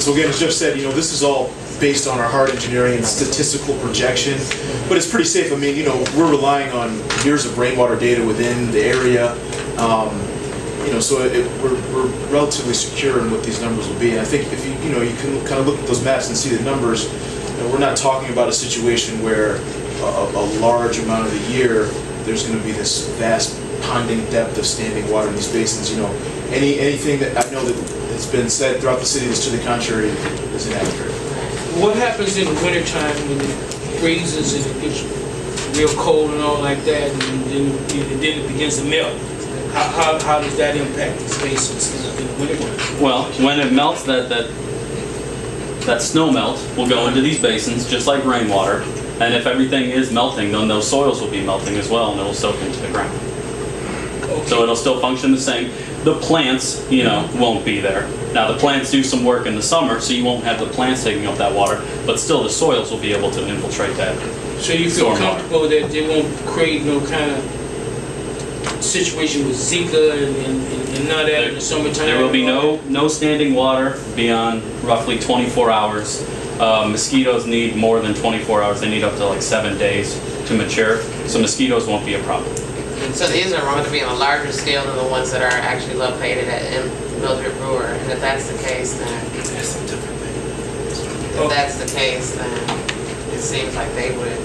So again, as Jeff said, this is all based on our hard engineering and statistical projection, but it's pretty safe. I mean, we're relying on years of rainwater data within the area, so we're relatively secure in what these numbers will be. And I think if you can kind of look at those maps and see the numbers, we're not talking about a situation where a large amount of the year there's going to be this vast ponding depth of standing water in these basins. Anything that I know that has been said throughout the city that's to the contrary is inaccurate. What happens in the wintertime when it freezes and it gets real cold and all like that, and then it begins to melt? How does that impact these basins in the wintertime? Well, when it melts, that snow melt will go into these basins just like rainwater, and if everything is melting, then those soils will be melting as well, and it will soak into the ground. Okay. So it'll still function the same. The plants, won't be there. Now the plants do some work in the summer, so you won't have the plants taking up that water, but still the soils will be able to infiltrate that. So you feel stormwater. comfortable that they won't create no kind of situation with Zika and none of that in the summertime? There will be no standing water beyond roughly 24 hours. Mosquitoes need more than 24 hours. They need up to like 7 days to mature, so mosquitoes won't be a problem. So these are going to be on a larger scale than the ones that are actually located at Mildred Brewer. And if that's the case, then it seems like they would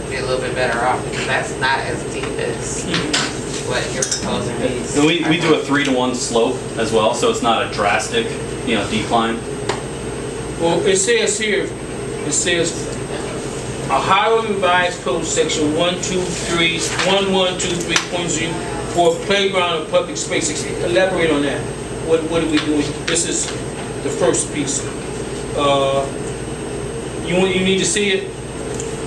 be a little bit better off, because that's not as deep as what you're proposing. And we do a 3-to-1 slope as well, so it's not a drastic, decline. Well, it says here, Ohio Revised Code Section 1123.0 for playground and public spaces. Elaborate on that. What are we doing? This is the first piece. You need to see it.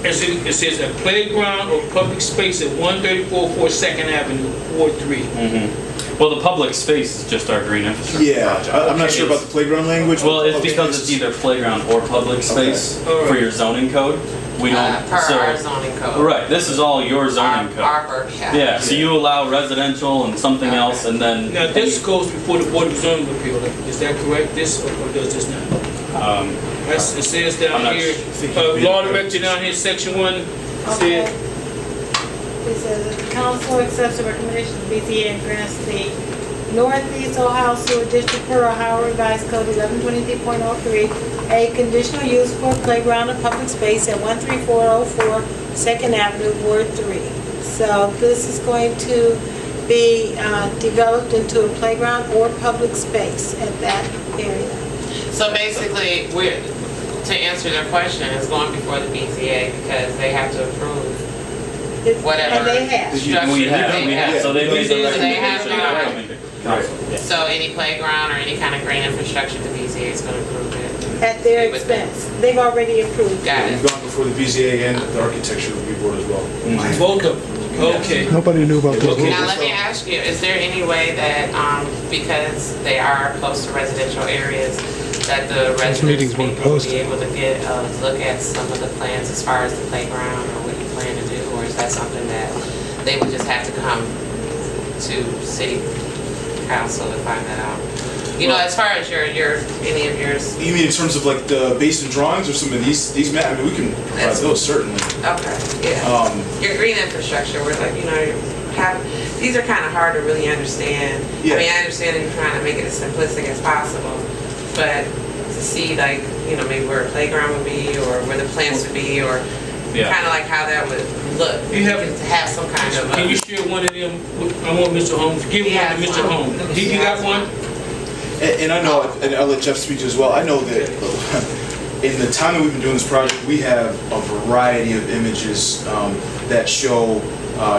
It says a playground or public space at 134 2nd Avenue, Ward 3. Mm-hmm. Well, the public space is just our green infrastructure. Yeah, I'm not sure about the playground language. Well, it's because it's either playground or public space for your zoning code. We don't. Per our zoning code. Right. This is all your zoning code. Yeah. So you allow residential and something else, and then. Now this goes before the Board of Zoning Appeal. Is that correct? This or does this not? It says down here, law director down here, section 1. Okay. It says that the council accepts the recommendation of BZA and grants the Northeast Ohio Sewer District per Ohio Revised Code 1123.03 a conditional use for playground and public space at 13404 2nd Avenue, Ward 3. So this is going to be developed into a playground or public space at that area. So basically, to answer their question, it's going before the BZA because they have to approve whatever. And they have. We have. So they made the recommendation. Right. So any playground or any kind of green infrastructure, the BZA is going to approve it. At their expense. They've already approved. Got We've it. gone before the BZA and the Architecture Review Board as well. Mm-hmm. Both of them. Okay. Nobody knew about this. Now let me ask you, is there any way that, because they are close to residential areas, that the residents will be able to get a look at some of the plans as far as the playground or what you plan to do? Or is that something that they would just have to come to city council to find that out? As far as any of yours. You mean in terms of like the basin drawings or some of these maps? I mean, we can provide those certainly. Okay, yeah. Your green infrastructure, we're like, these are kind of hard to really understand. Yeah. I mean, I understand that you're trying to make it as simplistic as possible, but to see maybe where a playground would be or where the plants would be or kind of like how that would look. You have to have some kind of. Can you share one of them? I want Mr. Holmes. Give one to Mr. Holmes. You got one? And I know, and I'll let Jeff speak to it as well, I know that in the time that we've been doing this project, we have a variety of images that show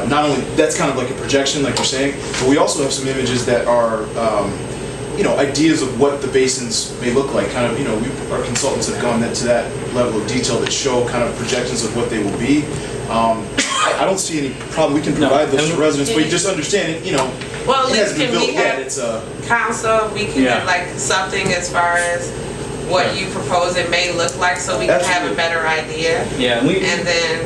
not only, that's kind of like a projection like you're saying, but we also have some images that are ideas of what the basins may look like. Kind of, our consultants have gone to that level of detail that show kind of projections of what they will be. I don't see any problem. We can provide those to residents, but you just understand it, Well, it hasn't been can built we yet. have It's council, we can get like something as far as what you propose it may look like so we can have a better idea. Yeah, and then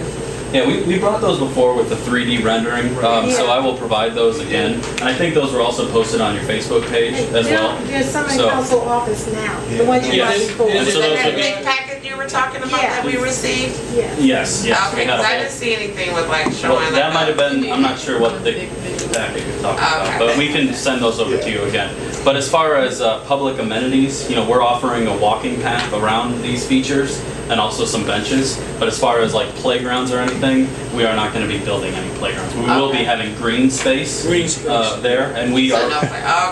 Yeah, we brought those before with the 3D rendering, so I will provide those again. And I think those were also posted on your Facebook page as well. There's some in So- council office now, the ones you Yes. brought before. And Is so that those that would be- big packet you were talking about that we received? Yeah. Yes, yes. we Okay, had a because I whole- didn't see anything with like Well, showing that like. might have been, I'm not sure what the packet you're talking about, Okay. but we can send those over to you again. But as far as public amenities, we're offering a walking path around these features and also some benches. But as far as like playgrounds or anything, we are not going to be building any playgrounds. We will be Okay. having green space, there, and we So are. no,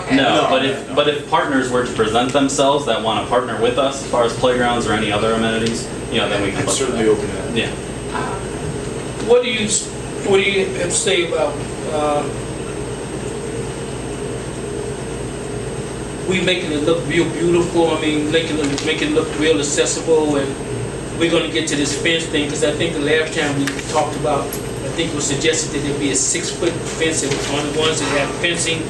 okay. No, but if partners were to present themselves that want to partner with us as far as playgrounds or any other amenities, then we can I'm look at certainly that. open to that. Yeah. What do you have to say about, we making it look real beautiful, I mean, making it look real accessible, and we're gonna get to this fence thing, because I think the last time we talked about, I think it was suggested that there be a 6-foot fence on the ones that have fencing,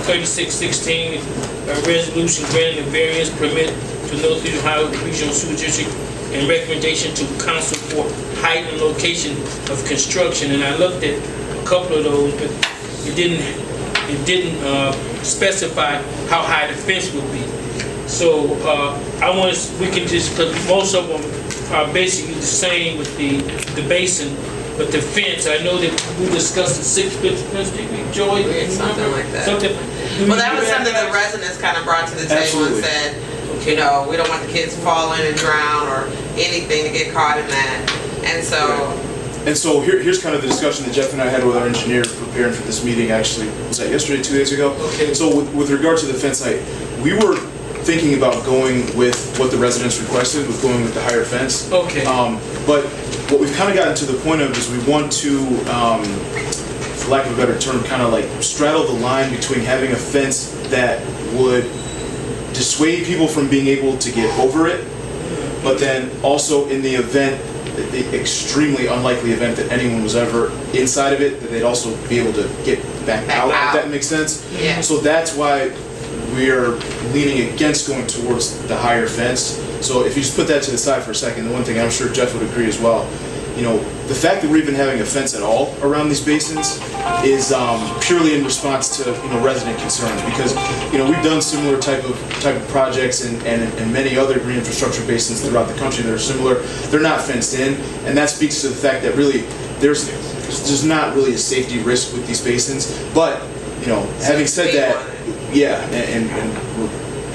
3616, a resolution granting a variance permit to Northeast Ohio Regional Sewer District and recommendation to council for height and location of construction. And I looked at a couple of those, but it didn't specify how high the fence would be. So we can just, because most of them are basically the same with the basin, but the fence, I know that we discussed the 6-foot fence, didn't we, Joey? Something like that. Something. Well, that was something the residents kind of brought to the table and Absolutely. said, we don't want the kids falling and drown or anything to get caught in that. And so, And so here's kind of the discussion that Jeff and I had with our engineer preparing for this meeting, actually, was that yesterday, 2 days ago? Okay. So with regard to the fence height, we were thinking about going with what the residents requested, with going with the higher fence. Okay. But what we've kind of gotten to the point of is we want to, for lack of a better term, kind of like straddle the line between having a fence that would dissuade people from being able to get over it, but then also in the event, the extremely unlikely event that anyone was ever inside of it, that they'd also be able to get back out, if that makes sense. Yeah. So that's why we're leaning against going towards the higher fence. So if you just put that to the side for a second, the one thing I'm sure Jeff would agree as well, the fact that we're even having a fence at all around these basins is purely in response to resident concerns, because we've done similar type of projects and many other green infrastructure basins throughout the country that are similar. They're not fenced in, and that speaks to the fact that really there's not really a safety risk with these basins. But having said that, yeah, and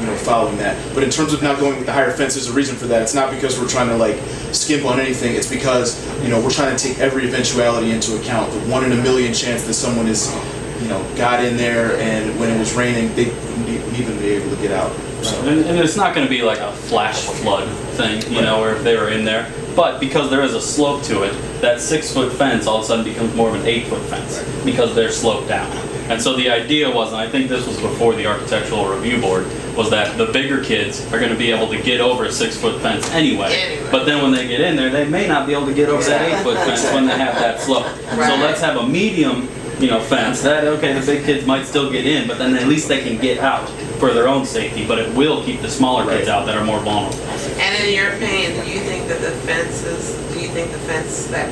we're following that. But in terms of not going with the higher fence, there's a reason for that. It's not because we're trying to skimp on anything. It's because we're trying to take every eventuality into account. The 1 in a million chance that someone is got in there and when it was raining they wouldn't even be able to get out. So. And it's not going to be like a flash flood thing, where if they were in there. But because there is a slope to it, that 6-foot fence all of a sudden becomes more of an 8-foot fence because they're sloped down. And so the idea was, and I think this was before the Architectural Review Board, was that the bigger kids are going to be able to get over a 6-foot fence anyway. But then when they get in there, they may not be able to get over that 8-foot fence when they have that slope. So let's have a medium, fence that, okay, the big kids might still get in, but then at least they can get out for their own safety, but it will keep the smaller kids out that are more vulnerable. and in your opinion, do you think the fence that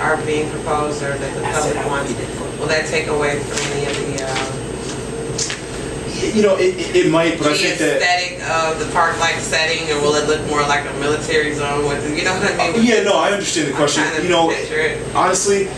are being proposed or that the public wants, will that take away from any of the it might, but I think that aesthetic of the park-like setting, or will it look more like a military zone with, what I mean? yeah, no, I understand the question. I'm trying to picture it. Honestly,